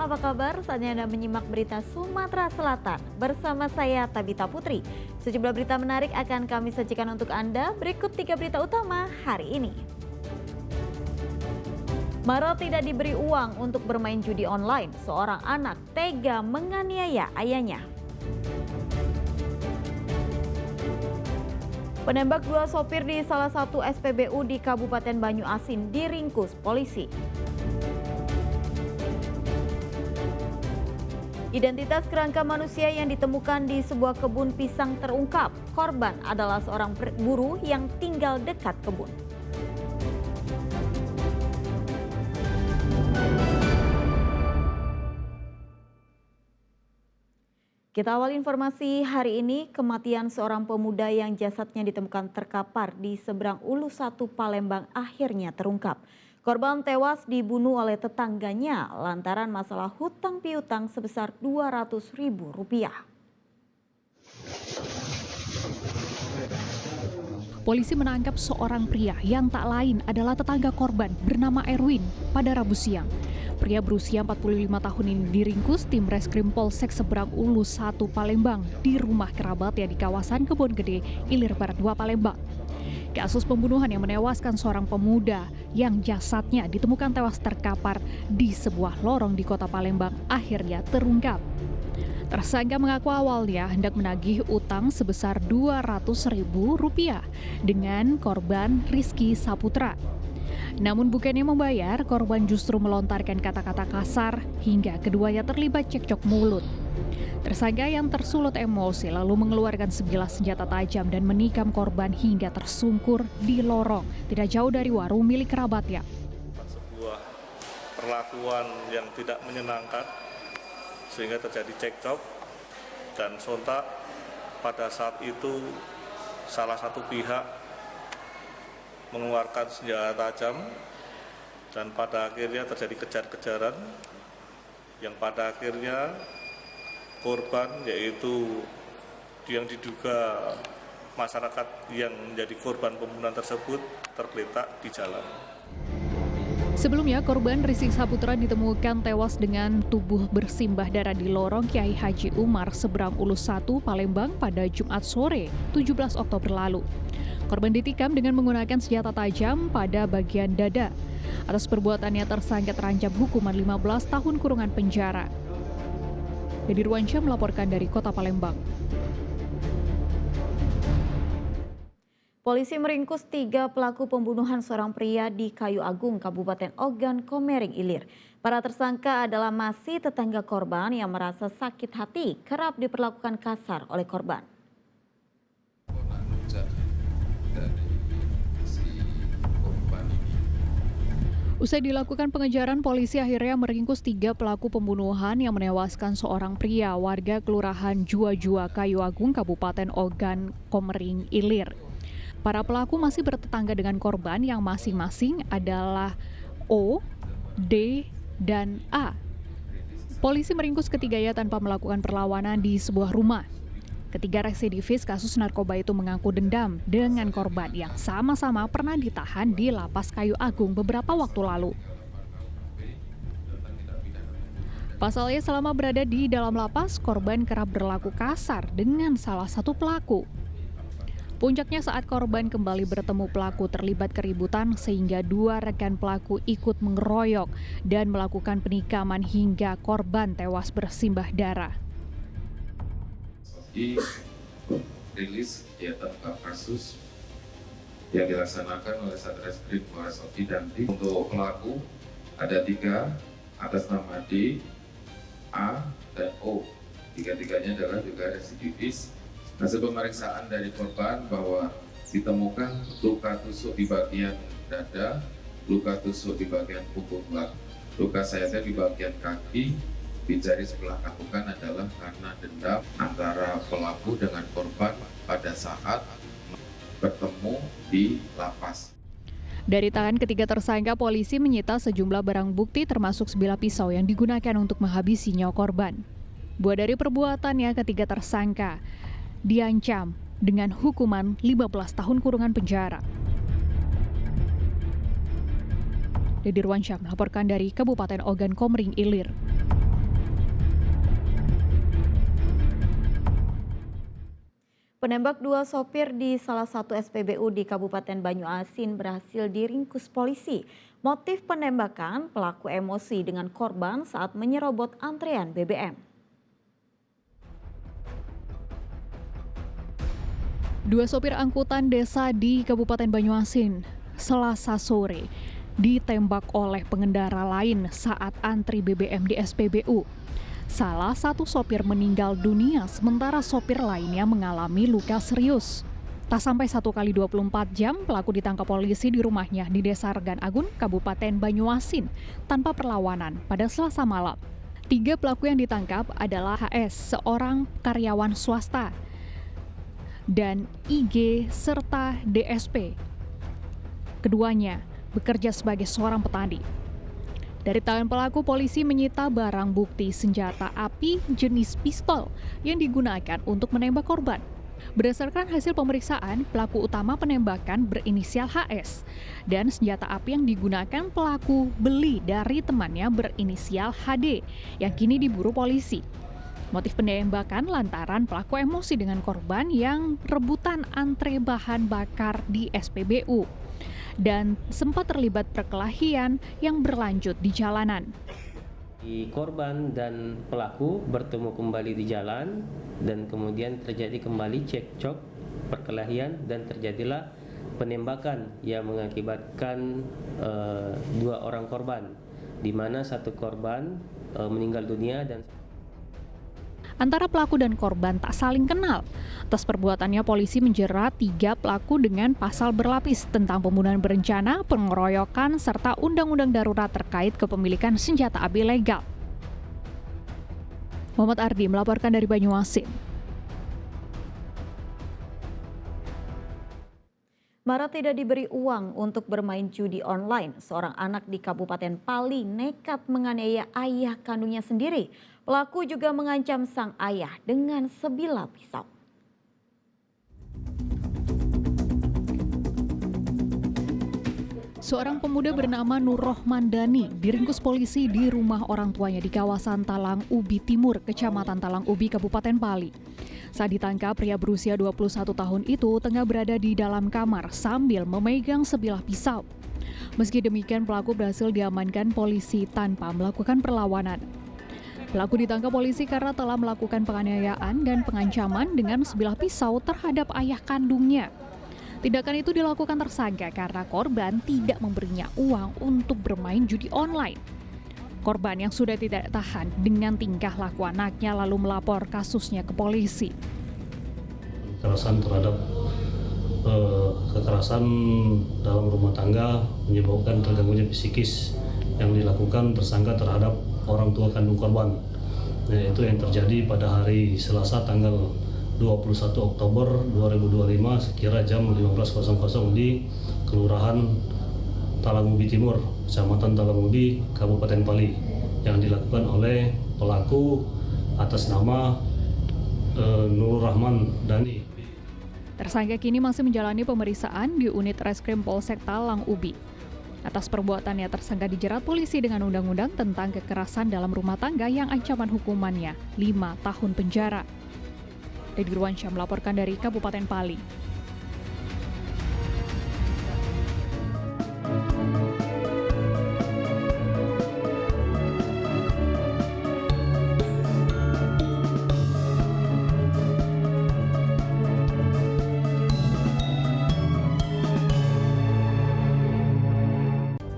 apa kabar? Saatnya Anda menyimak berita Sumatera Selatan. Bersama saya Tabita Putri. Sejumlah berita menarik akan kami sajikan untuk Anda. Berikut 3 berita utama hari ini. Maro tidak diberi uang untuk bermain judi online. Seorang anak tega menganiaya ayahnya. Penembak 2 sopir di salah satu SPBU di Kabupaten Banyuasin diringkus polisi. Identitas kerangka manusia yang ditemukan di sebuah kebun pisang terungkap. Korban adalah seorang buruh yang tinggal dekat kebun. Kita awal informasi hari ini, kematian seorang pemuda yang jasadnya ditemukan terkapar di seberang Ulu 1 Palembang akhirnya terungkap. Korban tewas dibunuh oleh tetangganya lantaran masalah hutang piutang sebesar Rp200.000. Polisi menangkap seorang pria yang tak lain adalah tetangga korban bernama Erwin pada Rabu siang. Pria berusia 45 tahun ini diringkus tim Reskrim Polsek Seberang Ulu 1 Palembang di rumah kerabatnya di kawasan Kebon Gede, Ilir Barat 2 Palembang. Kasus pembunuhan yang menewaskan seorang pemuda yang jasadnya ditemukan tewas terkapar di sebuah lorong di kota Palembang akhirnya terungkap. Tersangka mengaku awalnya hendak menagih utang sebesar Rp200.000 dengan korban Rizky Saputra. Namun bukannya membayar, korban justru melontarkan kata-kata kasar hingga keduanya terlibat cekcok mulut. Tersangka yang tersulut emosi lalu mengeluarkan sebilah senjata tajam dan menikam korban hingga tersungkur di lorong tidak jauh dari warung milik kerabatnya. Sebuah perlakuan yang tidak menyenangkan sehingga terjadi cekcok dan sontak. Pada saat itu salah satu pihak mengeluarkan senjata tajam dan pada akhirnya terjadi kejar-kejaran yang pada akhirnya korban, yaitu yang diduga masyarakat yang menjadi korban pembunuhan tersebut, tergeletak di jalan. Sebelumnya, korban Rizky Saputra ditemukan tewas dengan tubuh bersimbah darah di lorong Kiai Haji Umar Seberang Ulu 1 Palembang pada Jumat sore, 17 Oktober lalu. Korban ditikam dengan menggunakan senjata tajam pada bagian dada. Atas perbuatannya tersangka terancam hukuman 15 tahun kurungan penjara. Dedi Ruansyah melaporkan dari Kota Palembang. Polisi meringkus 3 pelaku pembunuhan seorang pria di Kayu Agung, Kabupaten Ogan Komering Ilir. Para tersangka adalah masih tetangga korban yang merasa sakit hati kerap diperlakukan kasar oleh korban. Usai dilakukan pengejaran, polisi akhirnya meringkus 3 pelaku pembunuhan yang menewaskan seorang pria warga Kelurahan Jua-Jua Kayu Agung, Kabupaten Ogan Komering Ilir. Para pelaku masih bertetangga dengan korban yang masing-masing adalah O, D, dan A. Polisi meringkus ketiganya tanpa melakukan perlawanan di sebuah rumah. Ketiga residivis kasus narkoba itu mengaku dendam dengan korban yang sama-sama pernah ditahan di Lapas Kayu Agung beberapa waktu lalu. Pasalnya selama berada di dalam lapas, korban kerap berlaku kasar dengan salah satu pelaku. Puncaknya saat korban kembali bertemu pelaku terlibat keributan sehingga 2 rekan pelaku ikut mengeroyok dan melakukan penikaman hingga korban tewas bersimbah darah. Rilis ya terungkap kasus yang dilaksanakan oleh Satreskrim Polres Oki dan tim. Untuk pelaku ada 3 atas nama D, A, dan O. Tiga-tiganya adalah juga residivis. Hasil pemeriksaan dari korban bahwa ditemukan luka tusuk di bagian dada, luka tusuk di bagian punggung belakang, luka sayatan di bagian kaki. Di jari sebelah lakukan adalah karena dendam antara pelaku dengan korban pada saat bertemu di lapas. Dari tangan ketiga tersangka, polisi menyita sejumlah barang bukti termasuk sebilah pisau yang digunakan untuk menghabisi nyawa korban. Buah dari perbuatannya, ketiga tersangka diancam dengan hukuman 15 tahun kurungan penjara. Dedi Ruansyah melaporkan dari Kabupaten Ogan Komering Ilir. Penembak dua sopir di salah satu SPBU di Kabupaten Banyuasin berhasil diringkus polisi. Motif penembakan, pelaku emosi dengan korban saat menyerobot antrean BBM. Dua sopir angkutan desa di Kabupaten Banyuasin Selasa sore ditembak oleh pengendara lain saat antri BBM di SPBU. Salah satu sopir meninggal dunia, sementara sopir lainnya mengalami luka serius. Tak sampai 1x24 jam, pelaku ditangkap polisi di rumahnya di Desa Regan Agun, Kabupaten Banyuasin, tanpa perlawanan pada Selasa malam. 3 pelaku yang ditangkap adalah HS, seorang karyawan swasta, dan IG serta DSP. Keduanya bekerja sebagai seorang petani. Dari tangan pelaku, polisi menyita barang bukti senjata api jenis pistol yang digunakan untuk menembak korban. Berdasarkan hasil pemeriksaan, pelaku utama penembakan berinisial HS dan senjata api yang digunakan pelaku beli dari temannya berinisial HD yang kini diburu polisi. Motif penembakan lantaran pelaku emosi dengan korban yang rebutan antre bahan bakar di SPBU dan sempat terlibat perkelahian yang berlanjut di jalanan. Korban dan pelaku bertemu kembali di jalan dan kemudian terjadi kembali cekcok, perkelahian, dan terjadilah penembakan yang mengakibatkan 2 orang korban, di mana 1 korban meninggal dunia dan Antara pelaku dan korban tak saling kenal. Atas perbuatannya, polisi menjerat 3 pelaku dengan pasal berlapis tentang pembunuhan berencana, pengeroyokan, serta undang-undang darurat terkait kepemilikan senjata api ilegal. Muhammad Ardi melaporkan dari Banyuasin. Mara tidak diberi uang untuk bermain judi online. Seorang anak di Kabupaten Pali nekat menganiaya ayah kandungnya sendiri. Pelaku juga mengancam sang ayah dengan sebilah pisau. Seorang pemuda bernama Nur Rohmandani diringkus polisi di rumah orang tuanya di kawasan Talang Ubi Timur, Kecamatan Talang Ubi, Kabupaten Pali. Saat ditangkap, pria berusia 21 tahun itu tengah berada di dalam kamar sambil memegang sebilah pisau. Meski demikian, pelaku berhasil diamankan polisi tanpa melakukan perlawanan. Pelaku ditangkap polisi karena telah melakukan penganiayaan dan pengancaman dengan sebilah pisau terhadap ayah kandungnya. Tindakan itu dilakukan tersangka karena korban tidak memberinya uang untuk bermain judi online. Korban yang sudah tidak tahan dengan tingkah laku anaknya lalu melapor kasusnya ke polisi. Kekerasan terhadap kekerasan dalam rumah tangga menyebabkan terganggunya psikis yang dilakukan tersangka terhadap orang tua kandung korban. Nah, itu yang terjadi pada hari Selasa tanggal 21 Oktober 2025 sekira jam 15.00 di Kelurahan Talang Ubi Timur, Kecamatan Talang Ubi, Kabupaten Pali, yang dilakukan oleh pelaku atas nama Nur Rohmandani. Tersangka kini masih menjalani pemeriksaan di unit Reskrim Polsek Talang Ubi. Atas perbuatannya, tersangka dijerat polisi dengan undang-undang tentang kekerasan dalam rumah tangga yang ancaman hukumannya 5 tahun penjara. Dedi Ruansyah melaporkan dari Kabupaten Pali.